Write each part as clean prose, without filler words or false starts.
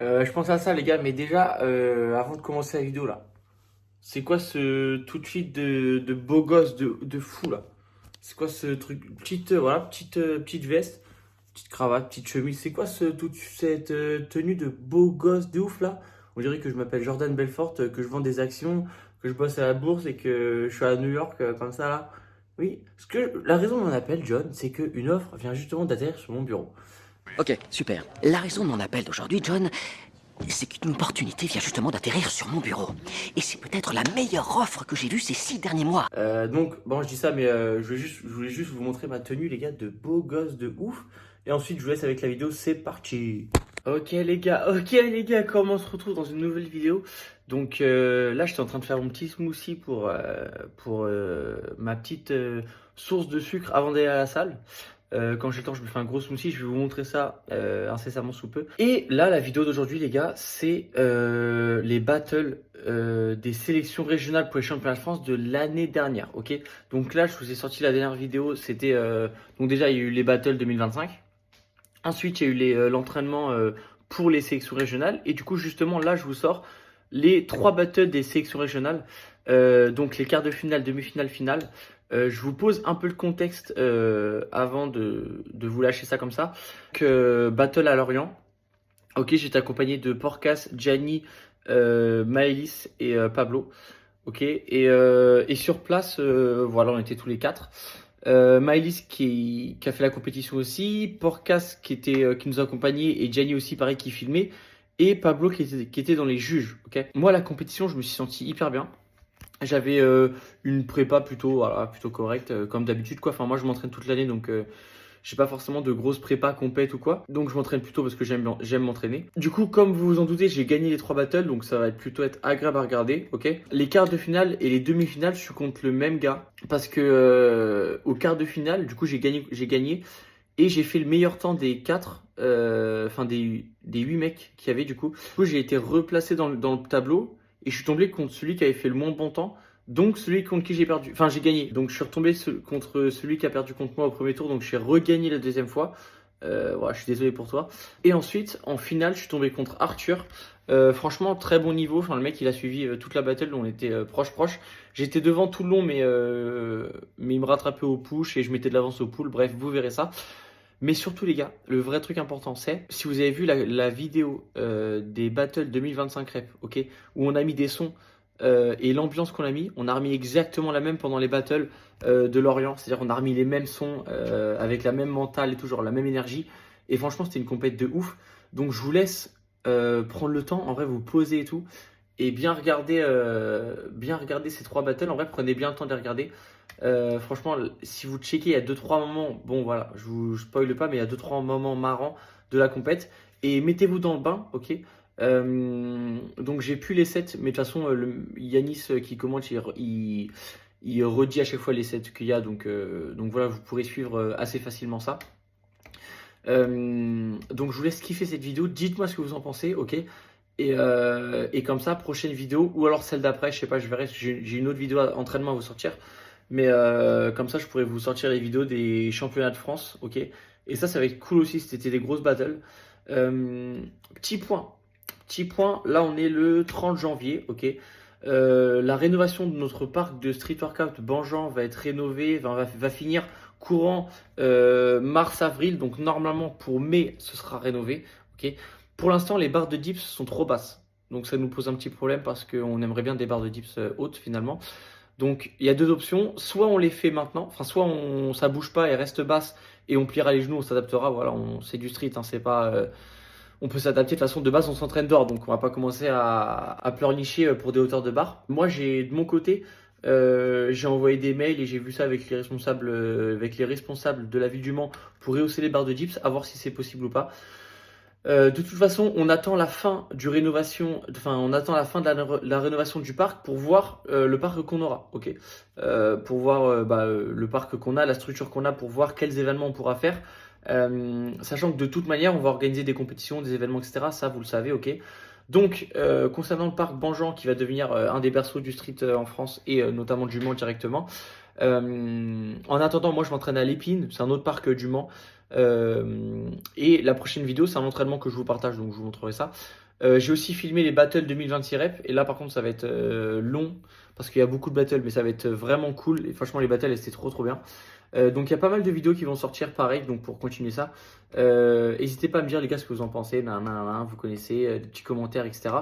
Je pense à ça, les gars, mais déjà, avant de commencer la vidéo, là, c'est quoi ce tout de suite de beau gosse de fou, là? C'est quoi ce truc? Voilà, petite veste, petite cravate, petite chemise. C'est quoi toute cette tenue de beau gosse de ouf, là? On dirait que je m'appelle Jordan Belfort, que je vends des actions, que je bosse à la bourse et que je suis à New York, comme ça, là. Oui, la raison de mon appel, John, c'est qu'une offre vient justement d'atterrir sur mon bureau. Ok, super. La raison de mon appel d'aujourd'hui, John, c'est qu'une opportunité vient justement d'atterrir sur mon bureau. Et c'est peut-être la meilleure offre que j'ai vue ces 6 derniers mois. Donc, bon, je dis ça, mais je voulais juste vous montrer ma tenue, les gars, de beau gosse de ouf. Et ensuite, je vous laisse avec la vidéo, c'est parti. Ok, les gars, comment on se retrouve dans une nouvelle vidéo? Donc là, j'étais en train de faire mon petit smoothie pour ma petite source de sucre avant d'aller à la salle. Quand j'ai le temps, je me fais un gros smoothie. Je vais vous montrer ça incessamment sous peu. Et là, la vidéo d'aujourd'hui, les gars, c'est les battles des sélections régionales pour les championnats de France de l'année dernière. Ok. Donc là, je vous ai sorti la dernière vidéo. C'était donc déjà, il y a eu les battles 2025. Ensuite, il y a eu l'entraînement pour les sélections régionales. Et du coup, justement, là, je vous sors les trois battles des sélections régionales. Donc les quarts de finale, demi-finale, finale. Je vous pose un peu le contexte avant de vous lâcher ça comme ça. Que battle à Lorient. Ok, j'étais accompagné de Porcas, Gianni, Maëlys et Pablo. Ok, et sur place, voilà, on était tous les quatre. Maëlys qui a fait la compétition aussi, Porcas qui nous accompagnait et Gianni aussi pareil qui filmait et Pablo qui était dans les juges. Ok. Moi la compétition je me suis senti hyper bien. J'avais une prépa plutôt voilà, plutôt correcte comme d'habitude quoi. Enfin moi je m'entraîne toute l'année donc j'ai pas forcément de grosses prépas compètes ou quoi. Donc je m'entraîne plutôt parce que j'aime m'entraîner. Du coup, comme vous vous en doutez, j'ai gagné les trois battles, donc ça va plutôt être agréable à regarder, ok. Les quarts de finale et les demi-finales, je suis contre le même gars. Parce que au quart de finale, du coup, j'ai gagné et j'ai fait le meilleur temps des quatre, enfin des 8 mecs qu'il y avait du coup. Du coup, j'ai été replacé dans le tableau et je suis tombé contre celui qui avait fait le moins bon temps. Donc celui contre qui j'ai perdu, enfin j'ai gagné. Donc je suis retombé contre celui qui a perdu contre moi au premier tour. Donc j'ai regagné la deuxième fois. Voilà, je suis désolé pour toi. Et ensuite, en finale, je suis tombé contre Arthur. Franchement, très bon niveau. Enfin, le mec, il a suivi toute la battle. On était proche. J'étais devant tout le long, mais il me rattrapait au push et je mettais de l'avance au pull. Bref, vous verrez ça. Mais surtout, les gars, le vrai truc important, c'est si vous avez vu la vidéo des battles 2025 rep, ok, où on a mis des sons et l'ambiance qu'on a mis, on a remis exactement la même pendant les battles de Lorient. C'est-à-dire, on a remis les mêmes sons avec la même mentale et toujours la même énergie. Et franchement, c'était une compète de ouf. Donc, je vous laisse prendre le temps, en vrai, vous poser et tout, et bien regarder ces trois battles. En vrai, prenez bien le temps de les regarder. Franchement, si vous checkez, il y a deux trois moments, bon voilà, je vous spoil pas, mais il y a deux trois moments marrants de la compète. Et mettez-vous dans le bain, ok. Donc j'ai plus les sets, mais de toute façon, Yanis qui commente, il redit à chaque fois les sets qu'il y a, donc voilà, vous pourrez suivre assez facilement ça. Donc je vous laisse kiffer cette vidéo, dites-moi ce que vous en pensez, ok. Et comme ça, prochaine vidéo, ou alors celle d'après, je sais pas, je verrai, j'ai une autre vidéo entraînement à vous sortir. Mais comme ça, je pourrais vous sortir les vidéos des championnats de France, ok? Et ça va être cool aussi, c'était des grosses battles. Euh, petit point, là on est le 30 janvier, ok? La rénovation de notre parc de street workout Banjean va être rénové, va finir courant mars-avril, donc normalement pour mai ce sera rénové, ok? Pour l'instant, les barres de dips sont trop basses, donc ça nous pose un petit problème parce qu'on aimerait bien des barres de dips hautes finalement. Donc il y a deux options, soit on les fait maintenant, enfin soit ça bouge pas et reste basse et on pliera les genoux, on s'adaptera, voilà, c'est du street, hein, c'est pas, on peut s'adapter de toute façon de base on s'entraîne dehors, donc on va pas commencer à pleurnicher pour des hauteurs de barre. Moi j'ai de mon côté, j'ai envoyé des mails et j'ai vu ça avec les responsables de la ville du Mans pour rehausser les barres de dips, à voir si c'est possible ou pas. De toute façon, on attend la fin on attend la fin de la rénovation du parc pour voir le parc qu'on aura, ok. Pour voir le parc qu'on a, la structure qu'on a, pour voir quels événements on pourra faire. Sachant que de toute manière, on va organiser des compétitions, des événements, etc. Ça, vous le savez, ok. Donc, concernant le parc Banjean, qui va devenir un des berceaux du street en France et notamment du Mans directement. En attendant, moi, je m'entraîne à l'Épine, c'est un autre parc du Mans. Et la prochaine vidéo, c'est un entraînement que je vous partage, donc je vous montrerai ça. J'ai aussi filmé les battles 2026 reps. Et là, par contre, ça va être long parce qu'il y a beaucoup de battles, mais ça va être vraiment cool. Et franchement, les battles, c'était trop bien. Donc, il y a pas mal de vidéos qui vont sortir pareil. Donc, pour continuer ça, n'hésitez pas à me dire, les gars, ce que vous en pensez. Vous connaissez, des petits commentaires, etc.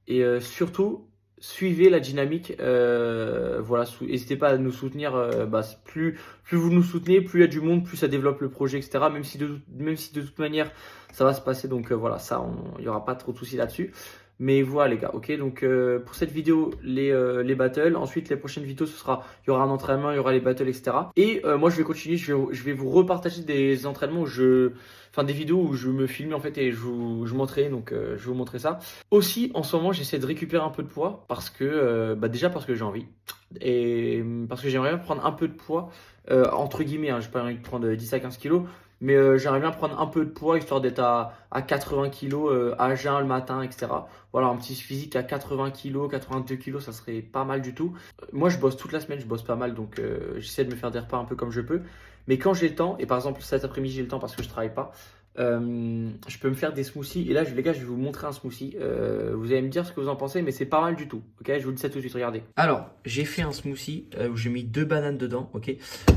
Et surtout, suivez la dynamique. Voilà, n'hésitez pas à nous soutenir. Plus vous nous soutenez, plus il y a du monde, plus ça développe le projet, etc. Même si de toute manière, ça va se passer. Donc voilà, ça, il n'y aura pas trop de soucis là-dessus. Mais voilà les gars, ok. Donc pour cette vidéo, les battles. Ensuite, les prochaines vidéos, il y aura un entraînement, il y aura les battles, etc. Et moi, je vais continuer. Je vais vous repartager des entraînements des vidéos où je me filme en fait et je m'entraîne. Donc je vais vous montrer ça. Aussi, en ce moment, j'essaie de récupérer un peu de poids parce que déjà parce que j'ai envie et parce que j'aimerais bien prendre un peu de poids entre guillemets. J'ai pas envie de prendre 10 à 15 kilos. Mais j'aimerais bien prendre un peu de poids, histoire d'être à 80 kg à jeun le matin, etc. Voilà, un petit physique à 80 kg, 82 kg, ça serait pas mal du tout. Moi, je bosse toute la semaine, je bosse pas mal, donc j'essaie de me faire des repas un peu comme je peux. Mais quand j'ai le temps, et par exemple cet après-midi, j'ai le temps parce que je travaille pas, je peux me faire des smoothies. Et là, les gars, je vais vous montrer un smoothie. Vous allez me dire ce que vous en pensez, mais c'est pas mal du tout. Ok, je vous dis ça tout de suite, regardez. Alors, j'ai fait un smoothie où j'ai mis 2 bananes dedans. Ok,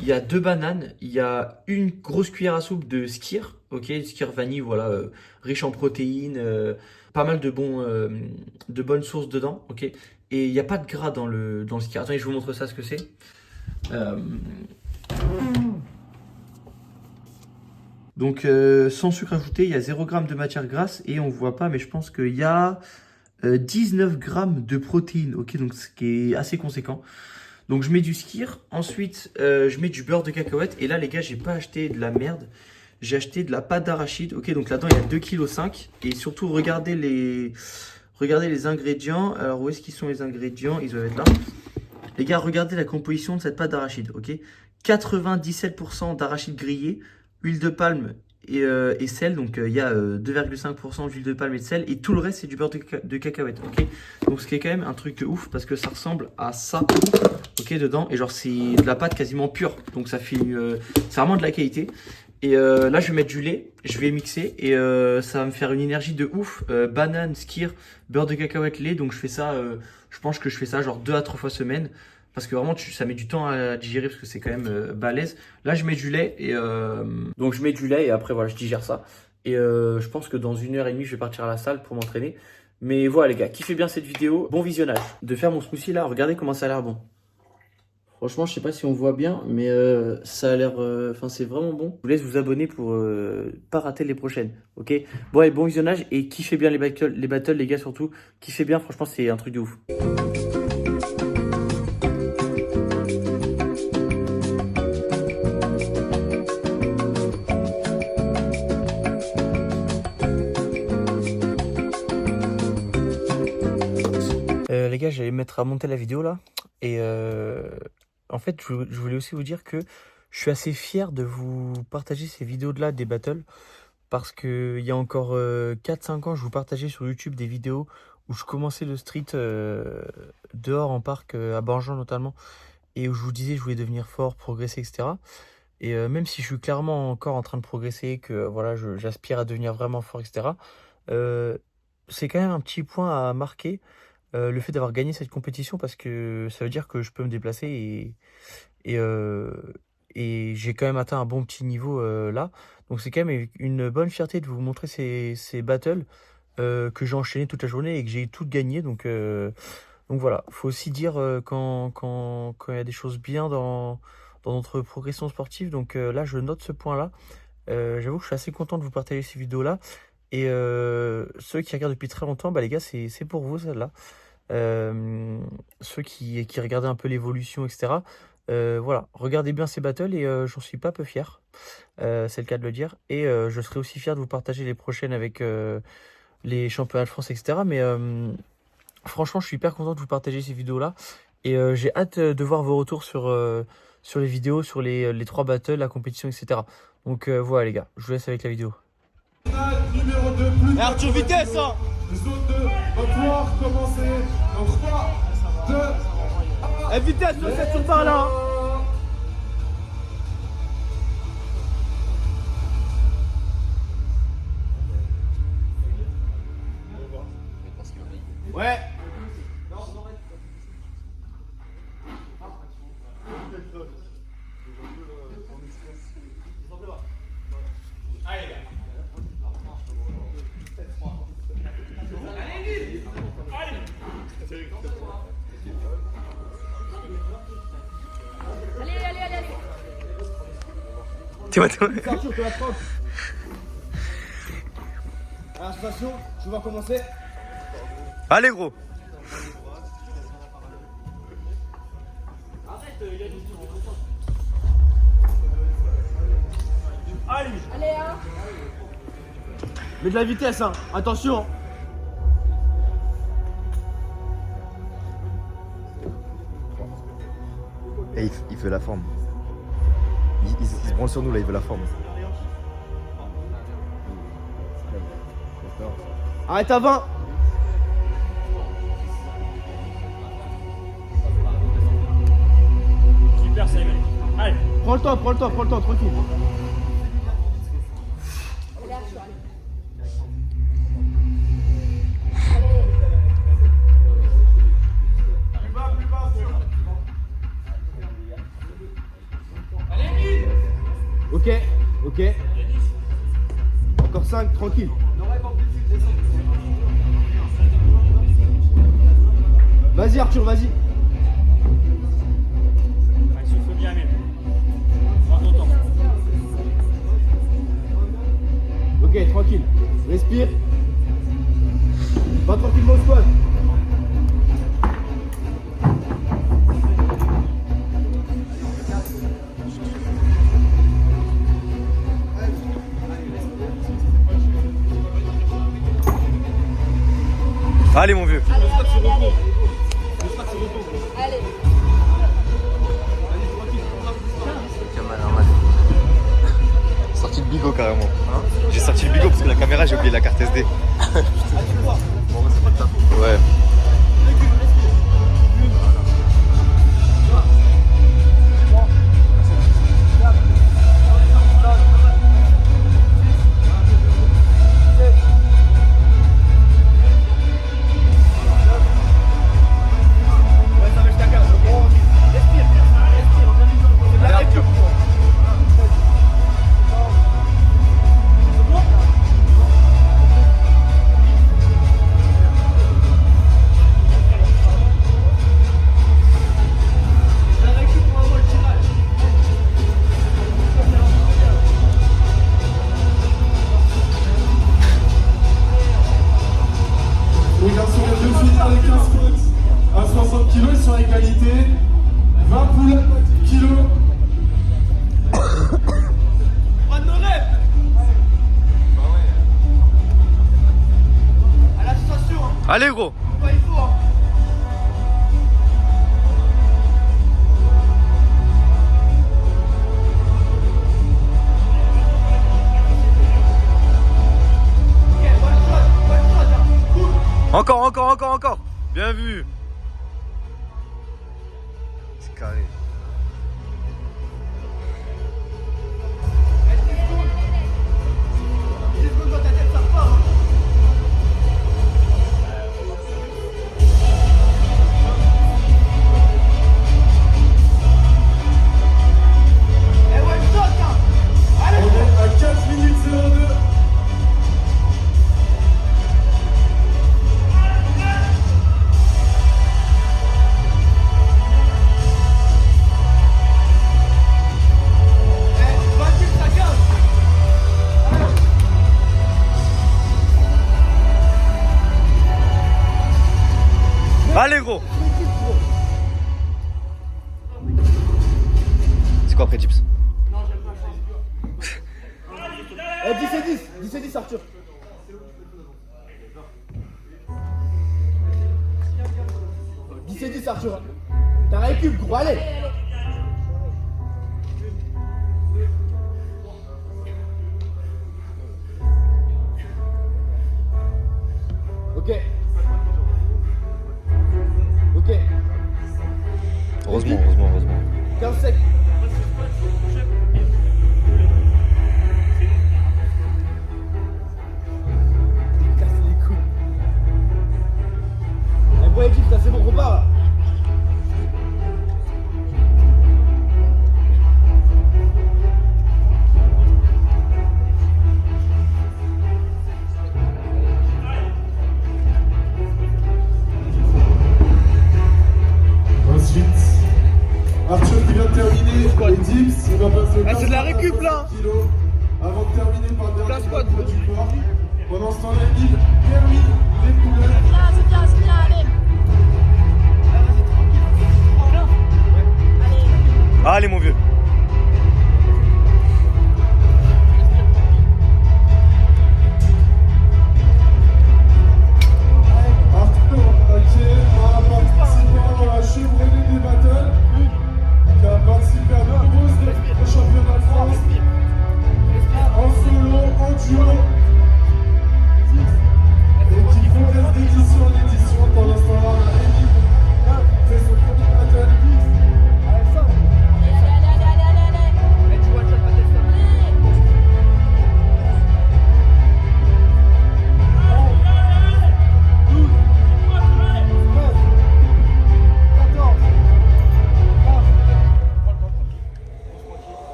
il y a 2 bananes, il y a une grosse cuillère à soupe de skyr. Ok, skyr vanille, voilà, riche en protéines, pas mal de bonnes sources dedans. Ok, et il n'y a pas de gras dans le skyr. Attendez, je vous montre ça ce que c'est. Donc sans sucre ajouté, il y a 0 g de matière grasse et on voit pas, mais je pense qu'il y a 19 g de protéines, ok, donc ce qui est assez conséquent. Donc je mets du skyr, ensuite je mets du beurre de cacahuète et là les gars, j'ai pas acheté de la merde, j'ai acheté de la pâte d'arachide, ok, donc là-dedans il y a 2,5 kg et surtout regardez les ingrédients. Alors où est-ce qu'ils sont les ingrédients? Ils doivent être là. Les gars, regardez la composition de cette pâte d'arachide, ok, 97% d'arachide grillé, huile de palme et sel, donc il y a 2,5% d'huile de palme et de sel, et tout le reste c'est du beurre de cacahuète, ok. Donc ce qui est quand même un truc de ouf parce que ça ressemble à ça, ok, dedans, et genre c'est de la pâte quasiment pure, donc ça fait c'est vraiment de la qualité. Et là je vais mettre du lait, je vais mixer et ça va me faire une énergie de ouf. Banane, skyr, beurre de cacahuète, lait, donc je fais ça, je pense que je fais ça genre 2 à 3 fois semaine. Parce que vraiment, ça met du temps à digérer parce que c'est quand même balèze. Là, je mets du lait et donc je mets du lait et après voilà, je digère ça. Et je pense que dans 1h30, je vais partir à la salle pour m'entraîner. Mais voilà les gars, kiffez bien cette vidéo. Bon visionnage. De faire mon smoothie là, regardez comment ça a l'air bon. Franchement, je sais pas si on voit bien, mais ça a l'air, c'est vraiment bon. Je vous laisse vous abonner pour pas rater les prochaines, ok? Bon, et bon visionnage et kiffez bien les battles les gars surtout. Kiffez bien, franchement, c'est un truc de ouf. Les gars, j'allais me mettre à monter la vidéo là. Et en fait, je voulais aussi vous dire que je suis assez fier de vous partager ces vidéos-là des battles. Parce qu'il y a encore 4-5 ans, je vous partageais sur YouTube des vidéos où je commençais le street dehors en parc, à Banjan notamment. Et où je vous disais que je voulais devenir fort, progresser, etc. Et même si je suis clairement encore en train de progresser, que voilà, j'aspire à devenir vraiment fort, etc. C'est quand même un petit point à marquer. Le fait d'avoir gagné cette compétition parce que ça veut dire que je peux me déplacer et j'ai quand même atteint un bon petit niveau là. Donc c'est quand même une bonne fierté de vous montrer ces battles que j'ai enchaîné toute la journée et que j'ai tout gagné. Donc voilà, faut aussi dire quand il y a des choses bien dans notre progression sportive. Donc là, je note ce point-là. J'avoue que je suis assez content de vous partager ces vidéos-là. Et ceux qui regardent depuis très longtemps, bah les gars, c'est pour vous celle-là. Ceux qui regardaient un peu l'évolution, etc. Voilà, regardez bien ces battles et j'en suis pas peu fier. C'est le cas de le dire. Et je serai aussi fier de vous partager les prochaines avec les championnats de France, etc. Mais franchement, je suis hyper content de vous partager ces vidéos-là. Et j'ai hâte de voir vos retours sur les vidéos, sur les 3 battles, la compétition, etc. Donc voilà les gars, je vous laisse avec la vidéo. Numéro 2, plus Arthur vitesse hein. Zone 2, va pouvoir commencer dans 3, 2, 1. Vitesse, c'est tout par là. Ouais. Arthur, tu vas prendre. Alors, attention, je vais commencer. Allez gros. Allez, hein. Mets de la vitesse, hein. Attention. Et il veut la forme. Il se branle sur nous là, il veut la forme. Arrête à 20. Super, c'est allez. Prends le temps, tranquille. Plus bas, sûr. Ok. Encore 5, tranquille. Vas-y Arthur, vas-y. Souffle bien, Amel. Prends ton temps. Ok, tranquille. Respire. Va tranquillement au squat. Allez mon vieux. Allez. Sorti le bigot carrément. J'ai sorti le bigot parce que la caméra j'ai oublié la carte SD. Ouais. Les garçons viennent de finir les 15 squats à 60 kg, ils sont à égalité. 20 poules kg. Pas de nos rêves. À la sensation, hein. Allez gros. Pas il faut, hein. Encore. Bien vu. C'est carré. On est à 4 minutes 02. Allez gros. C'est quoi après chips? 10 et 10 Arthur. Arthur. T'as récup gros, allez. Ok. Heureusement. 15 secs. Casse les couilles. Les dips, il va passer au c'est de la récup, là. kilos avant de terminer par le dernier squat, poids du corps. Pendant ce temps-là, il termine les poulets. C'est bien, allez. Allez mon vieux. Arthur, qui est un participant à la Chevrolet des Battles, qui a participé à de nombreux championnats de France, en solo, en duo, et qui progresse d'édition en édition. Pour l'instant, là, on a Rémi fait son premier battle.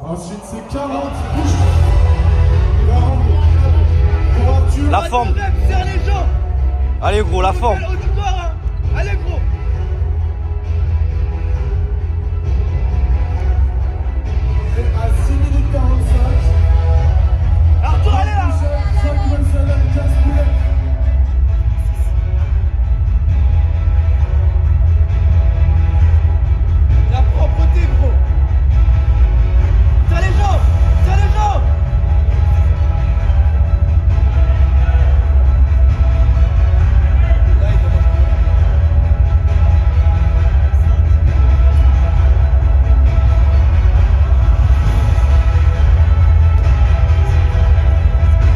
Ensuite, c'est 40 push. Pour Arthur. La forme. Serre les jambes. Allez gros, la forme. Le haut du corps, hein. Allez gros. À 6 minutes 45. Arthur, allez là. 5 muscle up, 15 pull-ups. La propreté, gros. Serre les jambes. Serre les jambes.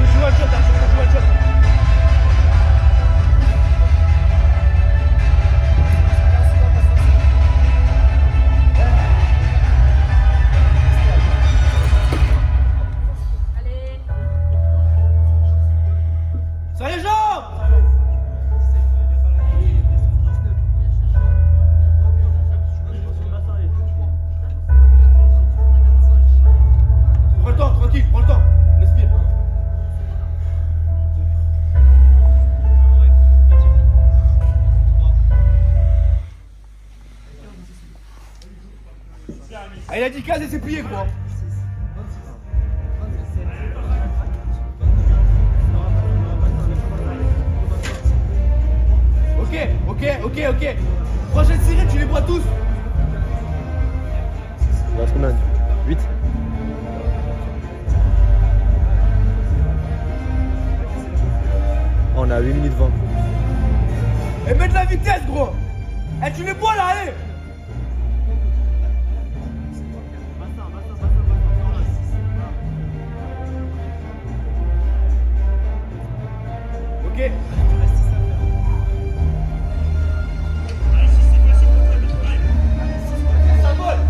Je joue un shot, Arthur, je joue un shot. Serre les jambes. Prends le temps, tranquille, prends le temps. Respire. Ah, il a dit 15 et c'est plié, quoi. Ok. Prochaine série, tu les bois tous. Il reste combien? 8. On est à 8 minutes 20. Et mets de la vitesse, gros. Eh, tu les bois là, allez. Ok. Ça vole.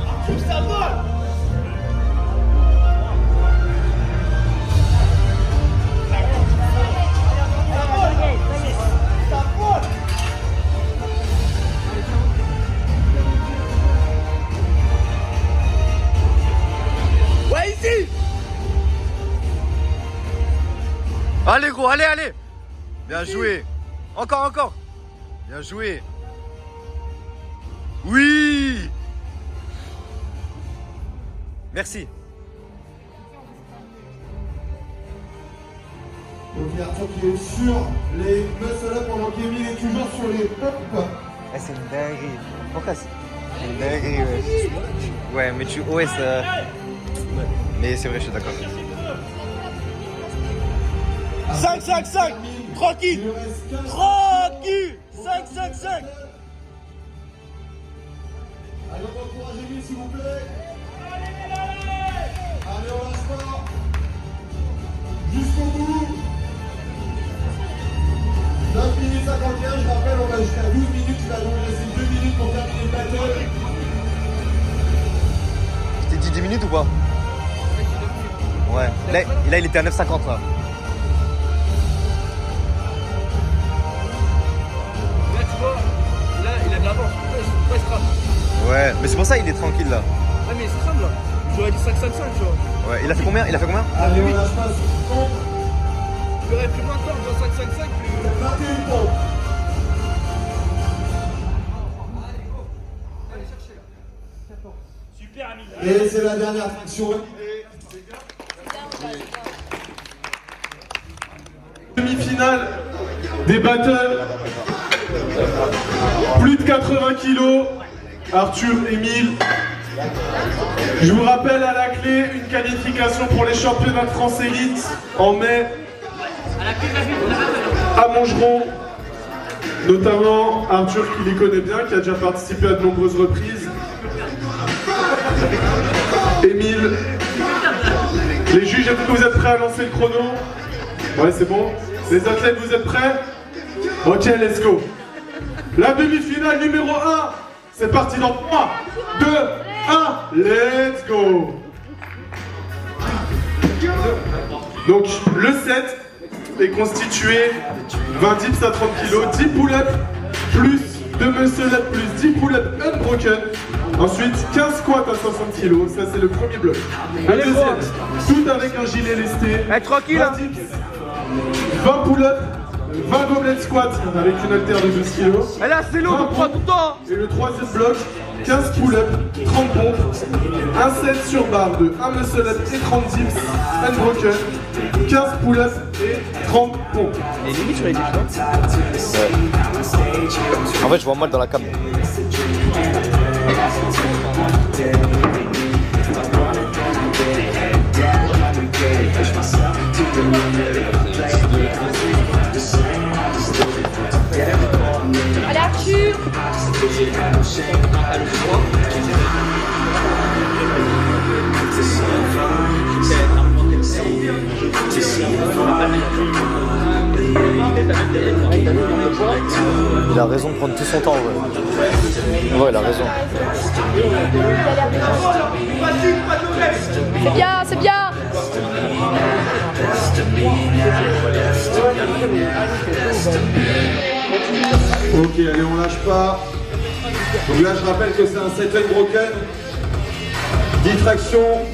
Arthur, ça vole. Ça vole. Ouais, ici. Allez gros, allez. Bien joué. Encore. Bien joué. Oui. Merci. Donc il y a Arthur qui est sur les muscle up pendant qu'Emile est toujours sur les pompes. C'est une dinguerie. Pourquoi c'est une dinguerie, ouais. Ouais, mais tu OS. Mais c'est vrai, je suis d'accord. 5, 5, 5. Tranquille. Il reste 15. Tranquille. 5, 5, 5. Allez, on encourage Emile s'il vous plaît. Allez, on lâche pas. Jusqu'au bout. 9 minutes 51, je rappelle, on va jusqu'à 12 minutes. Il va nous laisser 2 minutes pour terminer le battle. Je t'ai dit 10 minutes ou pas? Ouais. Là, il était à 9,50 là. Là, tu vois, là, il a de l'avance. Pourquoi il se crame? Ouais, mais c'est pour ça il est tranquille là. Ouais, mais il se crame là. J'aurais dit 5, 5, 5, tu vois. Ouais, il a fait combien? Allez, on lâche pas sur le pompe. Il aurait pris moins de temps, dans 5, 5, 5, plus. 21 pompes. Et c'est la dernière traction. Demi-finale des battles. Plus de 80 kilos. Arthur, Émile. Je vous rappelle à la clé une qualification pour les championnats de France élite en mai à Montgeron. Notamment Arthur qui les connaît bien, qui a déjà participé à de nombreuses reprises. Émile. Les juges, est-ce que vous êtes prêts à lancer le chrono? Ouais, c'est bon. Les athlètes, vous êtes prêts? Ok, let's go. La demi-finale numéro 1, c'est parti dans 3, 2, 1, let's go. Donc, le set est constitué 20 dips à 30 kg, 10 pull-ups, plus 2 muscle-ups, plus 10 pull-ups unbroken. Ensuite, 15 squats à 60 kg, ça c'est le premier bloc. Le deuxième, tout avec un gilet lesté. Tranquille, 20 dips, 20 pull-ups, 20 goblet squats avec une haltère de 12 kg. Elle a assez long, on prend tout le temps. Et le troisième bloc, 15 pull-ups, 30 pompes, un set sur barre de 1 muscle-up et 30 dips unbroken, 15 pull-ups et 30 pompes. Ouais. En fait, je vois mal dans la cam. Allez Arthur. Il a raison de prendre tout son temps, ouais. Ouais, il a raison. C'est bien, c'est bien. Ok, allez, on lâche pas. Donc là, je rappelle que c'est un set unbroken, 10 tractions,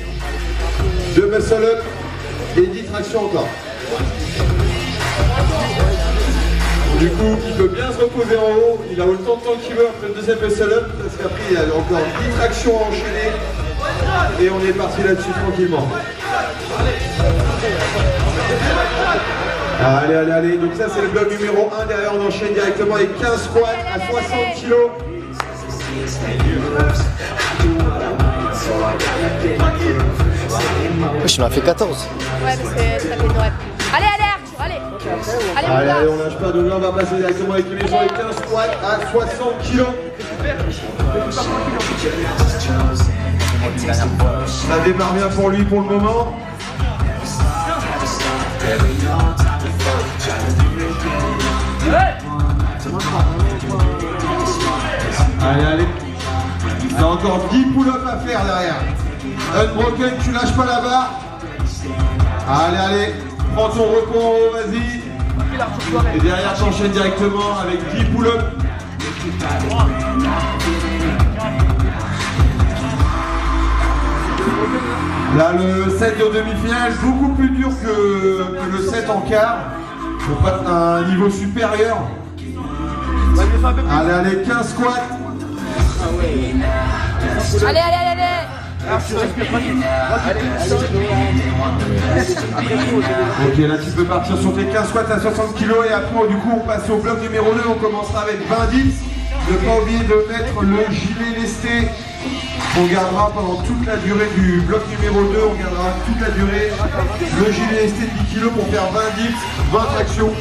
2 muscle-up et 10 tractions encore. Du coup, il peut bien se reposer en haut, il a autant de temps qu'il veut après le deuxième muscle-up, parce qu'après, il y a encore 10 tractions à enchaîner. Et on est parti là-dessus tranquillement. Allez, allez, allez. Donc ça, c'est le bloc numéro 1. Derrière, on enchaîne directement avec 15 squats à 60 kg. Wesh, il en a fait 14. Ouais, parce que ça fait une rep. Allez, allez Arthur, allez. Allez, mon Allez, gars. allez, on lâche pas. Donc là, on va passer directement avec les maisons avec 15 squats à 60 kg. Ça démarre bien pour lui pour le moment. Allez, allez. Il y a encore 10 pull-ups à faire derrière. Unbroken, tu lâches pas la barre. Allez, allez. Prends ton repos en haut, vas-y. Et derrière, t'enchaînes directement avec 10 pull-ups. Là, le set de demi-finale, beaucoup plus dur que le set en quart. Faut pas un niveau supérieur. Allez, allez, 15 squats. Allez, allez, allez, allez. Ok, là tu peux partir sur tes 15 squats à 60 kg et après du coup on passe au bloc numéro 2, on commencera avec 20 dips. Ne pas oublier de mettre le gilet lesté. On gardera pendant toute la durée du bloc numéro 2, on gardera toute la durée le gilet lesté de 10 kg pour faire 20 dips, 20 tractions,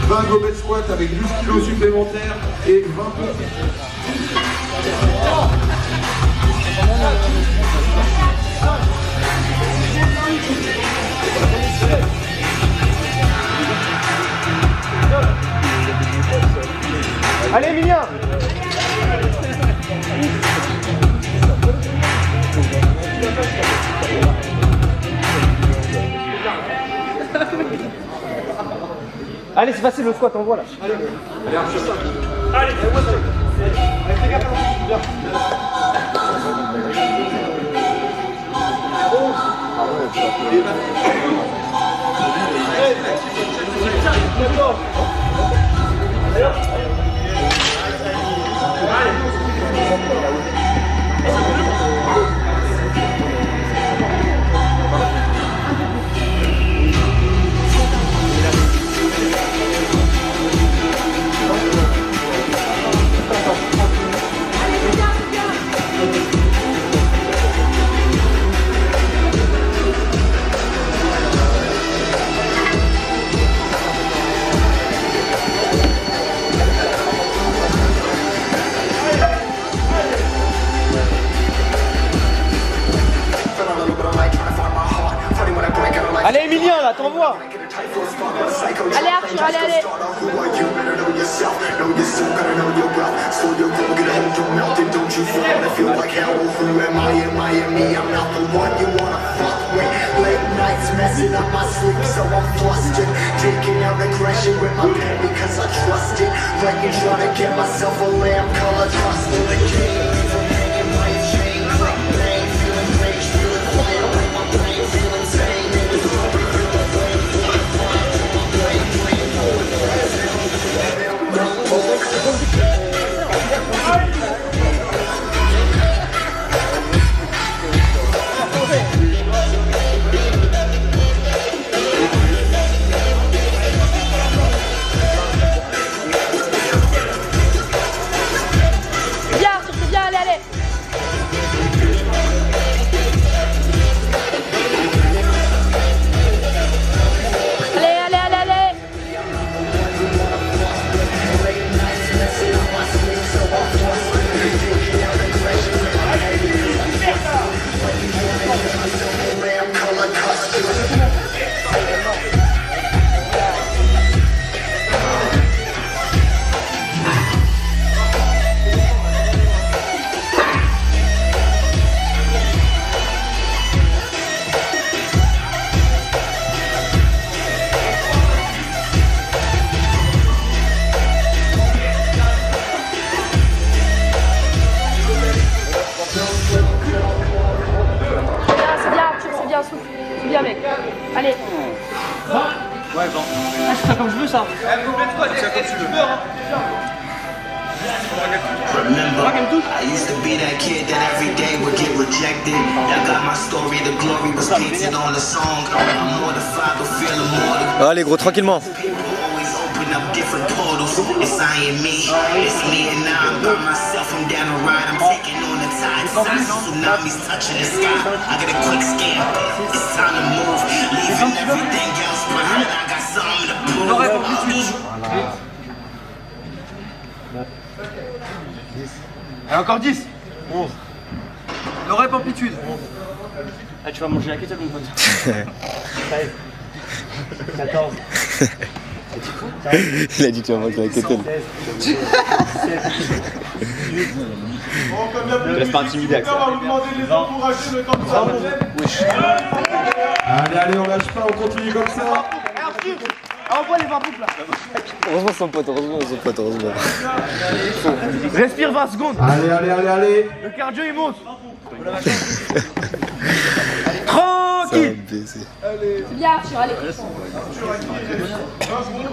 20 goblet squats avec 12 kg supplémentaires et 20 pompes. Allez, Emilien. Allez, c'est facile le squat, on voit là. Allez, allez. Arthur, allez, allez. Messing up my sleep, so I'm flustered. Taking out aggression with my pen because I trust it. Like and trying to get myself a lamb color custom. The game, I'm hanging my chain. Like bang, feeling rage, feeling flame. Like my brain, feeling tame. Niggas hoping for the blame. Allez. Ouais, bon. Ah, je fais ça comme je veux, ça. C'est comme tu veux. Remember, I used to be that kid that every day would get rejected. That got my story, the glory was painted on the song. I'm mortified but feeling mortal. Allez gros, tranquillement. Always open up different portals. It's I and me, it's me and now I'm by myself. I'm down the ride, I'm taking on the tides. Tsunamis touching the sky. I got a quick scan. It's time to move, leaving everything else behind. I got something to prove. Et encore 10. 11. Le rep amplitude. Ah, tu vas manger la quête, mon pote. 13, 14. Il a dit que tu vas manger la kettle. 16, 17, 18. Bon, comme d'habitude, laisse pas intimider, on va vous demander de les encourager le temps que ça va. Allez, allez, on lâche pas, on continue comme ça. Envoie les 20 boucles là. Heureusement son pote, heureusement. Respire 20 secondes. Allez, allez, allez, allez. Le cardio il monte. Ça va Tranquille. baisser. C'est bien, Arthur, allez. 15 pull-ups,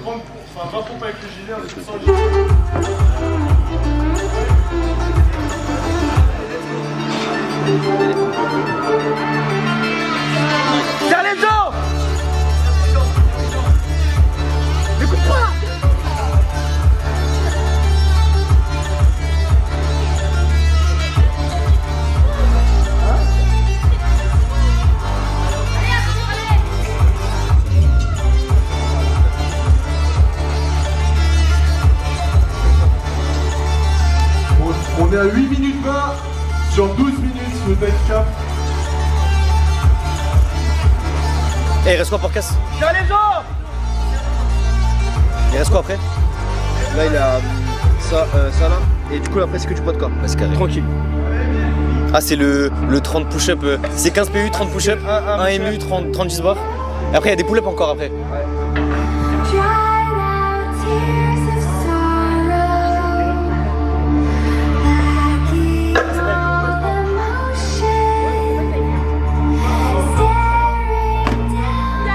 20 pompes avec les gilets, on est sans Serre les os. Écoute-moi. On est à 8 minutes 20 sur 12 minutes le time cap. Eh, il reste quoi pour casse? Serre les os. Il reste quoi après? Là il a ça là, et du coup après c'est que du poids de corps. C'est carré. Tranquille. Ah, c'est le 30 push-up. C'est 15 PU, 30 push-up, 1 MU, 30 10 bar. Et après il y a des pull-ups encore après.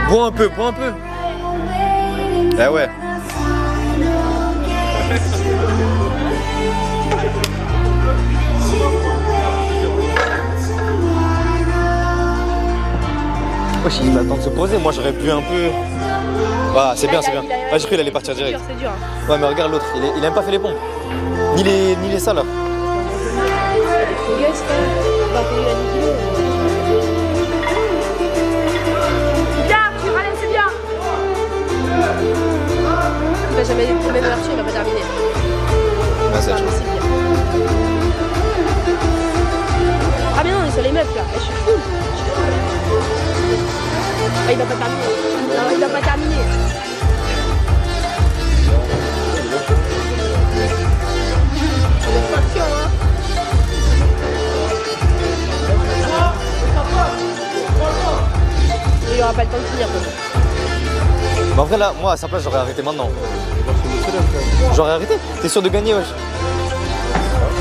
Bois un peu, bois un peu. Ah ouais. Wesh, il attend de se poser, moi j'aurais pu un peu. Ah, c'est bien, c'est bien. Ah, j'ai cru qu'il allait partir direct. C'est dur, hein. Ouais, mais regarde l'autre, il a même pas fait les pompes. Ni les salles là. Le gars, il va payer la ligue. C'est bien, Arthur, allez, c'est bien. Il va jamais, même Arthur, il va pas terminer. Ah, c'est chaud. Ah, mais non, on est sur les meufs là. Je suis fou. Ah, il va pas terminer. Ah, ouais. Mais en vrai, là, moi, à sa place, j'aurais arrêté maintenant. J'aurais arrêté. T'es sûr de gagner, wesh?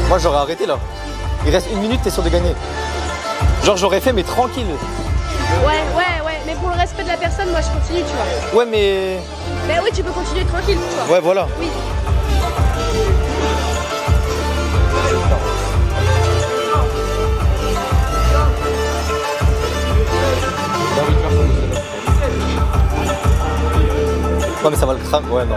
Moi, j'aurais arrêté, là. Il reste 1 minute, t'es sûr de gagner. Genre, j'aurais fait, mais tranquille. Ouais. Mais pour le respect de la personne, moi je continue, tu vois. Ouais, mais... Mais oui, tu peux continuer tranquille, tu vois. Ouais, voilà. Oui. Ouais, mais ça va le cramer. Ouais, non.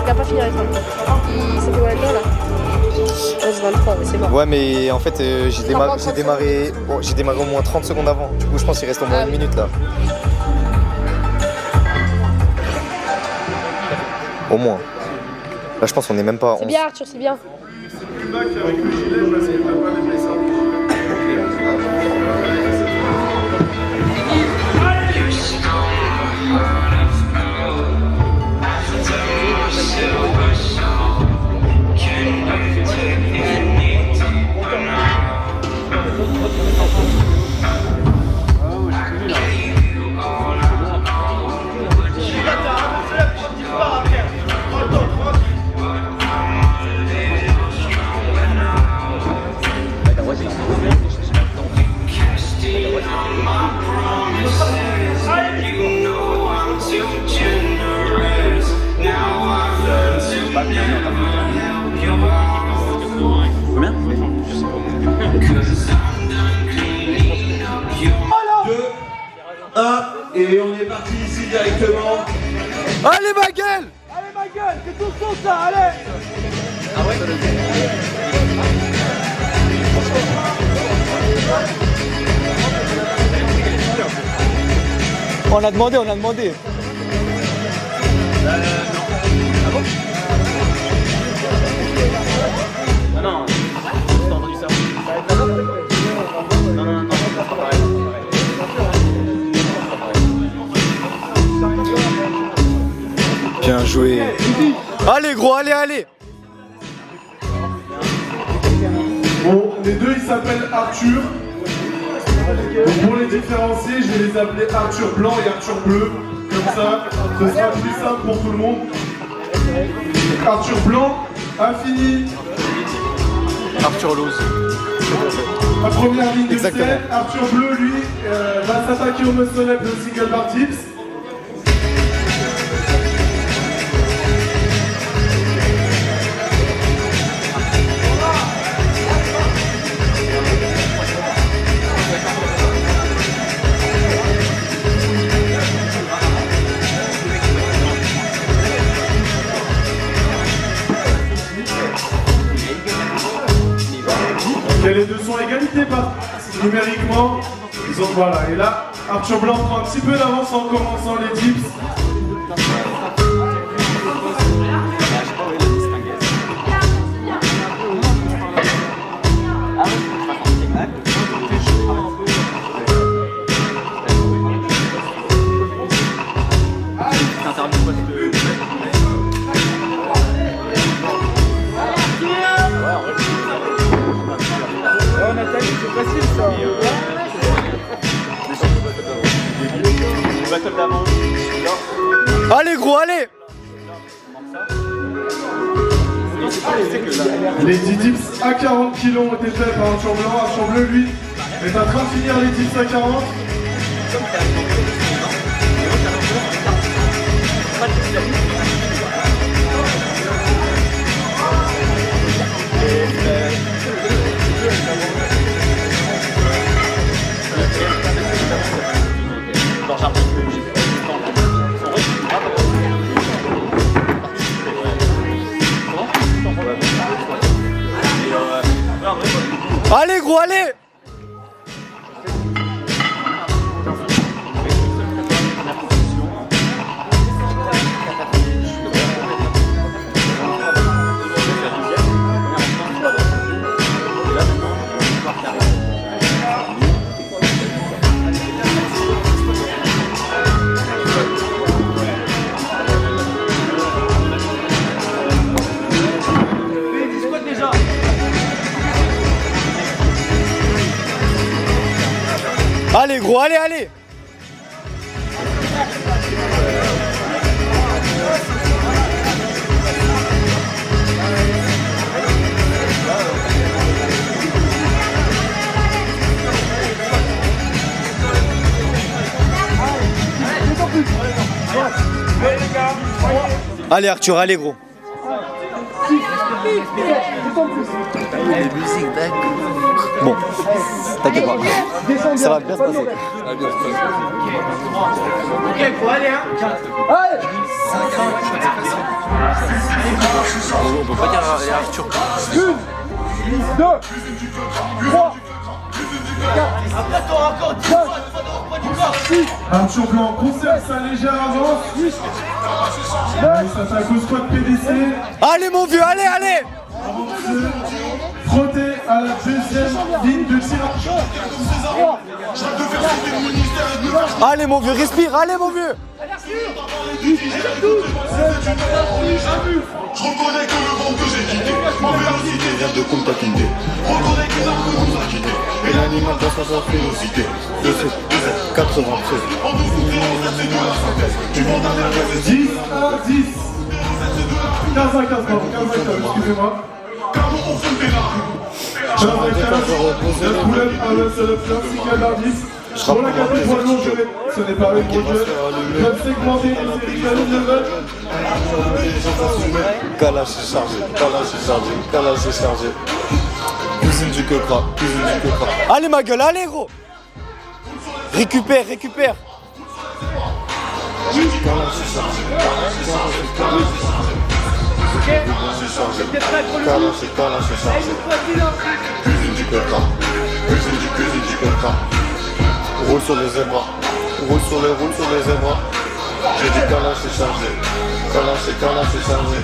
Il a pas fini avec 23. Ça fait combien de temps là 11-23, mais c'est mort. Ouais, mais en fait, j'ai démarré au moins 30 secondes avant. Du coup, je pense qu'il reste au moins 1 minute là. Au moins. Là, je pense qu'on est même pas. C'est bien, Arthur, c'est bien. Et on est parti ici directement. Allez ma gueule! Allez ma gueule, c'est tout son ça, allez! Ah ouais? On a demandé. Non. Ah bon? Non, t'as entendu ça? Non, c'est pas pareil. Bien joué. Allez gros, allez. Bon, les deux ils s'appellent Arthur. Donc pour les différencier, je vais les appeler Arthur blanc et Arthur bleu. Comme ça, ce sera plus simple pour tout le monde. Arthur blanc, infini. Arthur lose. La première ligne de Exactement. scène, Arthur bleu, lui, va s'attaquer au muscle up de single bar dips. Et les deux sont à égalité, pas numériquement. Ils ont, voilà. Et là, Arthur Blanc prend un petit peu d'avance en commençant les dips. Allez gros, allez. Les 10 dips à 40 kg ont été faits par Arthur Blanc. Arthur Bleu, lui, est en train de finir les dips à 40. Allez gros, allez. Allez gros, allez. Allez Arthur, allez gros. Bon, t'inquiète pas. Ça va bien se passer. Ok, faut aller, hein. On peut pas dire Arthur. 1, 2, 3, 4, Après, t'auras encore 10 fois au poids du corps. Arthur Blanc conserve sa légère avance. Et ça fait un squat PDC. Allez mon vieux, allez, allez. Avant de se frotter à la deuxième ligne de tirage. Allez mon vieux, respire, allez mon vieux. Je reconnais que le vent que j'ai quitté, ma vélocité vient de Kunta-Kinte. Reconnais que l'arme nous a quitté, et l'animal dans sa férocité. 96. En dessous des roses, c'est de la synthèse. Tu montes à l'air, 10 à 10. 15 à 15, pardon, 15 à 15, excusez-moi. car on fout des larmes. 15 à 15, la poulette à le seul fleur, 6 d'indice. Pour la catégorie poids lourd, ce n'est pas le gros jeu. Club segmenté, les séries de level. Calage est chargé, calage est chargé, calage est chargé. Cuisine du quecra, cuisine du quecra. Allez ma gueule, allez gros. Récupère, récupère. Calage est chargé, calage est chargé, calage est chargé. Calage est chargé. Cuisine du quecra, cuisine du quecra. Roule sur les zébras, roule sur les zébras. J'ai dit calage est chargé, calage est chargé.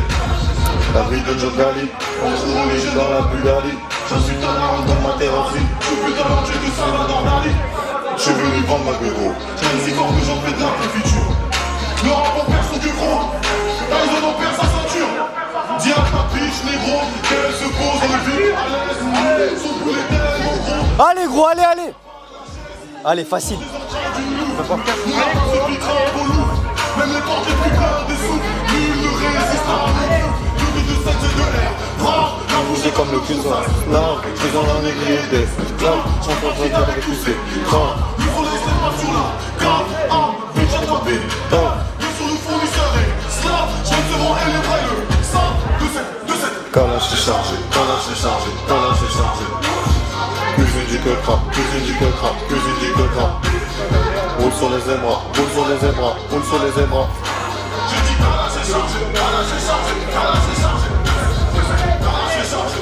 La ville de Jogali, on roule dans la Bulgarie. J'en suis dans ma thérapie. Je suis dans l'entrée de Salvador Dali. Je suis venu prendre ma bureau. J'ai si fort que j'en fais de la confiture. Le rapport perd son gros. Tyson en perd sa ceinture. Dis à ta biche négro qu'elle se pose dans le vide à l'aise. Son poulet tellement gros. Allez gros, allez, allez. Allez, facile. Se piquera un beau loup. Même les portes les plus claires des sous. Nul ne résiste à nous. Le but de cette de l'air. Rare, la bouche C'est comme le cul là, c'est dans la négligité. Là, on peut pas dire les poussées. il faut laisser pas sur là. Grave, bitch attrapé. Bien sur le fournisseur et slap. Je te rends elle est vraie. 100, 2, 7, 2, 7. Calage est chargé, calage est chargé, calage est chargé. Cuisine du quecra, cuisine du quecra, cuisine du quecra. Roule sur les zébras, roule sur les zébras, roule sur les zébras. J'ai dit calage est chargé, calage est chargé, calage est chargé. Calage est chargé,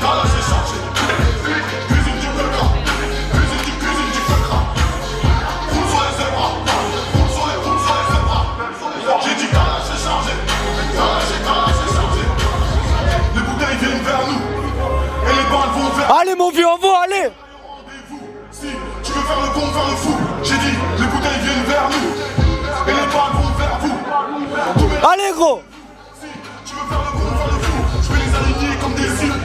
calage est chargé. Cuisine du quecra, cuisine du quecra. Roule sur les zébras, roule sur les zébras. J'ai dit calage est chargé, calage est chargé. Les bouteilles viennent vers nous, et les balles vont vers nous. Allez mon vieux, envoie, allez. Si tu veux faire le con, faire le fou. J'ai dit, les bouteilles viennent vers nous, et les balles vont vers vous. Allez gros. Si tu veux faire le con, faire le fou, je vais les aligner comme des cils.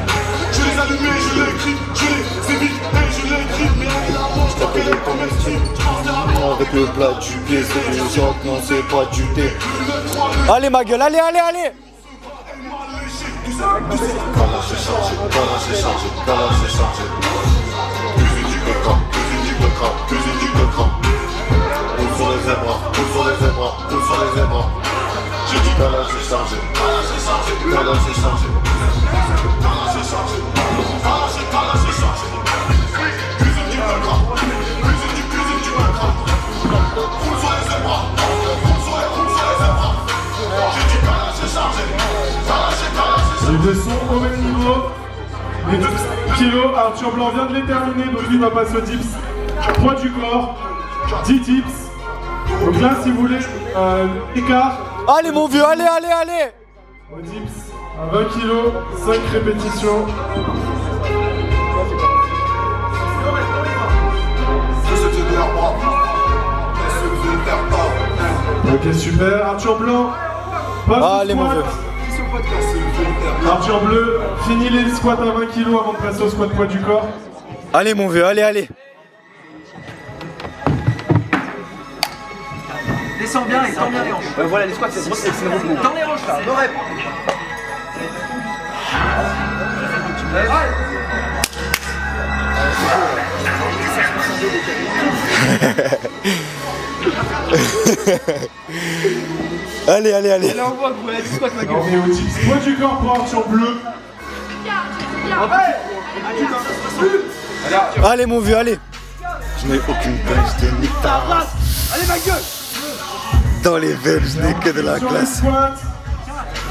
Je vais les allumer, je les écris, je les évite et je les écris. Mais avec la manche, je t'appelle les comestibles. Je pense à Avec le plat du pied, c'est du choc, non c'est pas du thé. Allez ma gueule, allez, allez, allez. calage est chargé, calage est chargé, calage est chargé. Cuisine du quecra, cuisine du quecra, cuisine du quecra. Roule sur les zébras, roule sur les zébras, roule sur les zébras. J'ai dit calage est chargé, calage est chargé, calage est chargé. Calage est chargé, calage est chargé. Cuisine du quecra, cuisine du quecra. Roule sur les zébras, roule sur les zébras. J'ai dit calage est chargé, calage est chargé. Les deux sont au même niveau. Les 2 kilos, Arthur Blanc vient de les terminer, donc lui va passer au dips. Poids du corps, 10 dips. Donc là, si vous voulez, écart Allez mon vieux, allez, allez, allez. au dips à 20 kilos, 5 répétitions. Ok, super. Arthur Blanc, passe Allez, au mon squat. vieux. Arthur Bleu, finis les squats à 20 kg avant de passer au squat poids du corps. Allez mon vieux, allez, allez. Descends bien et tends bien les hanches. Voilà, les squats, c'est le repos. Tends les hanches là, no rep. Allez, allez, allez. On est au dips. Poids du corps pour Arthur Bleu. Allez, mon vieux, allez. Je n'ai aucune place, je te nique ta race. Allez, ma gueule. Dans les veines, je n'ai que de la Sur les classe. squats.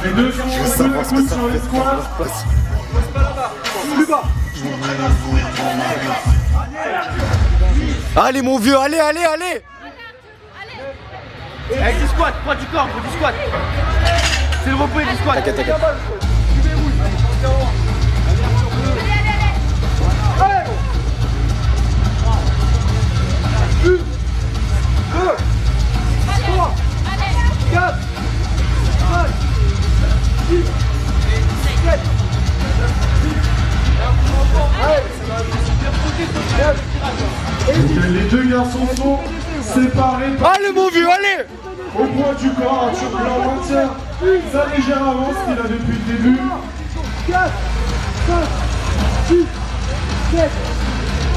Les deux Je veux sont savoir ce que ça sur les fait de prendre squats. leur place. Plus bas. Allez, mon vieux, allez, allez, allez. Avec du squat, poids du corps, du squat. C'est le repos du squat. T'inquiète, t'inquiète. Les deux garçons sont séparés par Allez, mon vieux, allez. au poids du corps. Arthur Blanc maintient sa légère avance qu'il avait depuis le début. 4, 5, 6, 7,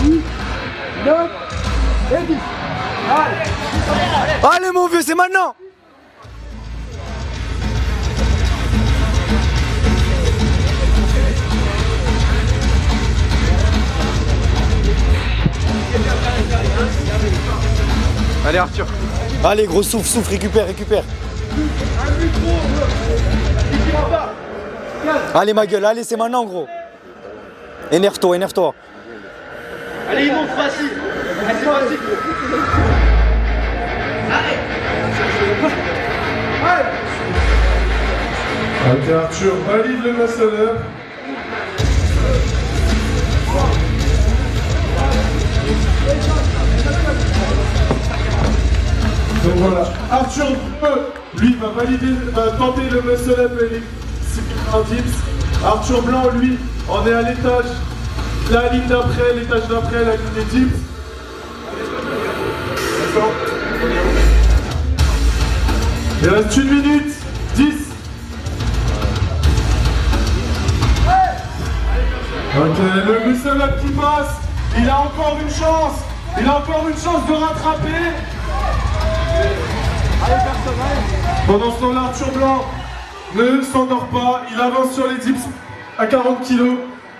8, 9 et 10. Allez. Allez, mon vieux, c'est maintenant. Allez Arthur. Allez, gros, souffle, souffle, récupère, récupère. Allez, ma gueule, allez, c'est maintenant, gros. Énerve-toi, énerve-toi. Allez, il monte, facile. Allez, c'est facile. Ok, Arthur valide le muscle up. Donc voilà, Arthur lui va tenter le muscle up et les dips. Arthur Blanc, lui, on est à l'étage, la ligne d'après, l'étage d'après, la ligne des dips. D'accord. Il reste 1 minute 10. Ok, le muscle up qui passe, il a encore une chance. Il a encore une chance de rattraper. Pendant ce temps-là, Arthur Blanc ne s'endort pas, il avance sur les dips à 40 kg.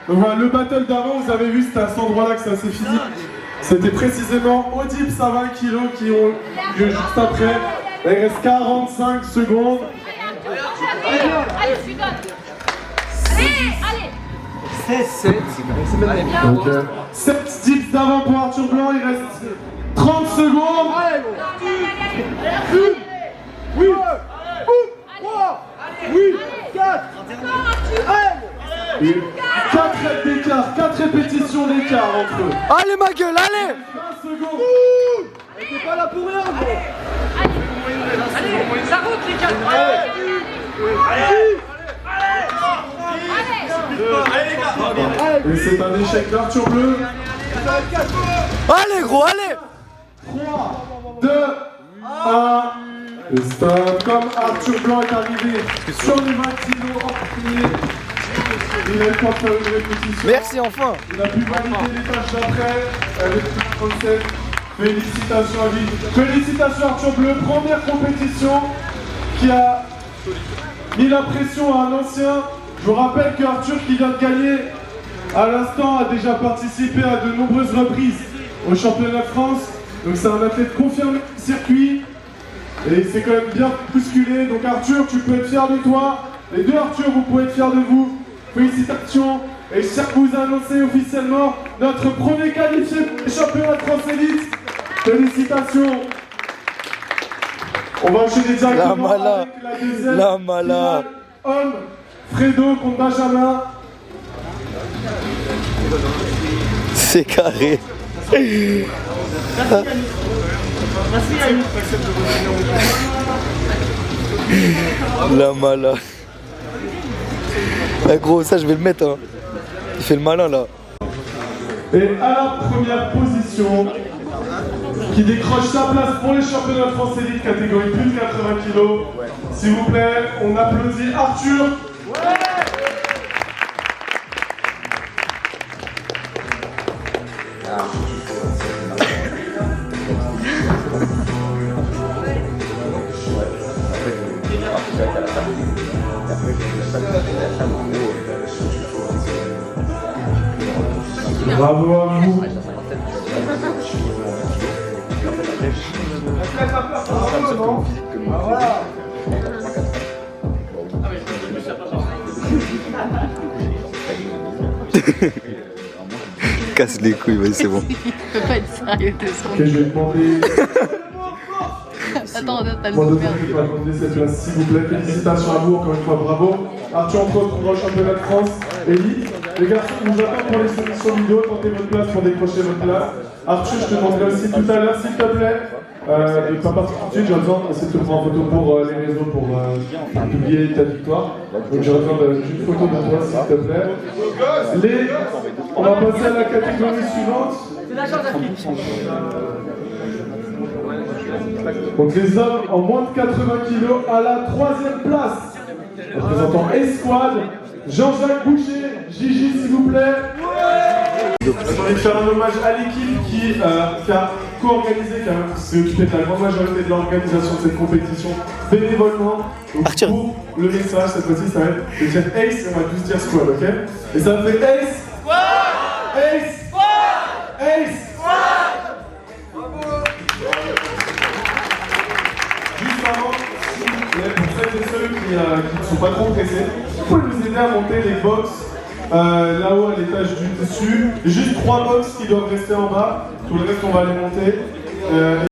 Donc voilà, le battle d'avant, vous avez vu, c'était à cet endroit-là que ça s'est fini. C'était précisément aux dips à 20 kg qui ont lieu juste après. Il reste 45 secondes. Allez, tu donnes. Allez. 7 dips d'avant pour Arthur Blanc, il reste 30 secondes. 1, 8, 3, 8, 4, 4 reps d'écart, 4 répétitions d'écart entre eux. Allez, ma gueule, allez. 20 secondes. T'es pas là pour rien, gros. Allez, ça route, les gars. Et c'est un échec d'Arthur Bleu. Allez, gros, allez. 3, 2, 1. Et stop. Comme Arthur Blanc est arrivé sur les 20 kilos en premier, il a eu le temps de faire une répétition. Merci, enfin. Il a pu valider les tâches d'après avec le 37. Félicitations à lui. Félicitations Arthur Bleu. Première compétition qui a mis la pression à un ancien. Je vous rappelle que Arthur, qui vient de gagner à l'instant, a déjà participé à de nombreuses reprises au championnat de France. Donc c'est un athlète confirmé du circuit. Et c'est quand même bien bousculé. Donc Arthur, tu peux être fier de toi. Les deux Arthur, vous pouvez être fiers de vous. Félicitations. Et je tiens à vous annoncer officiellement notre premier qualifié pour les championnats de France Élite. Félicitations. On va enchaîner directement avec la deuxième finale. Homme, Fredo contre Benjamin. C'est carré. La mala. Ah, gros, ça je vais le mettre. Hein. Il fait le malin là. Et à la première position, qui décroche sa place pour les championnats de France Élite catégorie plus de 80 kg. S'il vous plaît, on applaudit Arthur. Bravo à vous. Casse les couilles, vas-y, c'est bon. Il peut pas être sérieux de son. Ok, je vais demander. Attends, t'as le Moi, dos de perdu. vous pas demander cette place, s'il vous plaît. Félicitations à vous, encore une fois, bravo. Arthur Entre pour le championnat de France. Ellie, les garçons, nous attendons pour les sélections vidéo. Tentez votre place pour décrocher votre place. Arthur, je te demanderai aussi tout à l'heure, s'il te plaît, de ne pas partir tout de suite. J'aurais besoin aussi de te prendre en photo pour les réseaux, pour publier ta victoire. Donc j'aurais besoin d'une photo de toi, s'il te plaît. On va passer à la catégorie suivante. Donc les hommes en moins de 80 kg à la 3e place. Représentant Esquad, Jean-Jacques Boucher, Gigi s'il vous plaît. J'ai envie de faire un hommage à l'équipe qui a co-organisé, qui s'est occupé de la grande majorité de l'organisation de cette compétition bénévolement. Donc pour le message, cette fois-ci, ça va être de dire Ace, on va tous dire Squad, ok? Et ça fait Ace! Ace! Ace! Juste avant, pour celles et ceux qui ne sont pas trop pressés, vous pouvez nous aider à monter les box là-haut à l'étage du dessus. Juste 3 box qui doivent rester en bas, tout le reste on va les monter.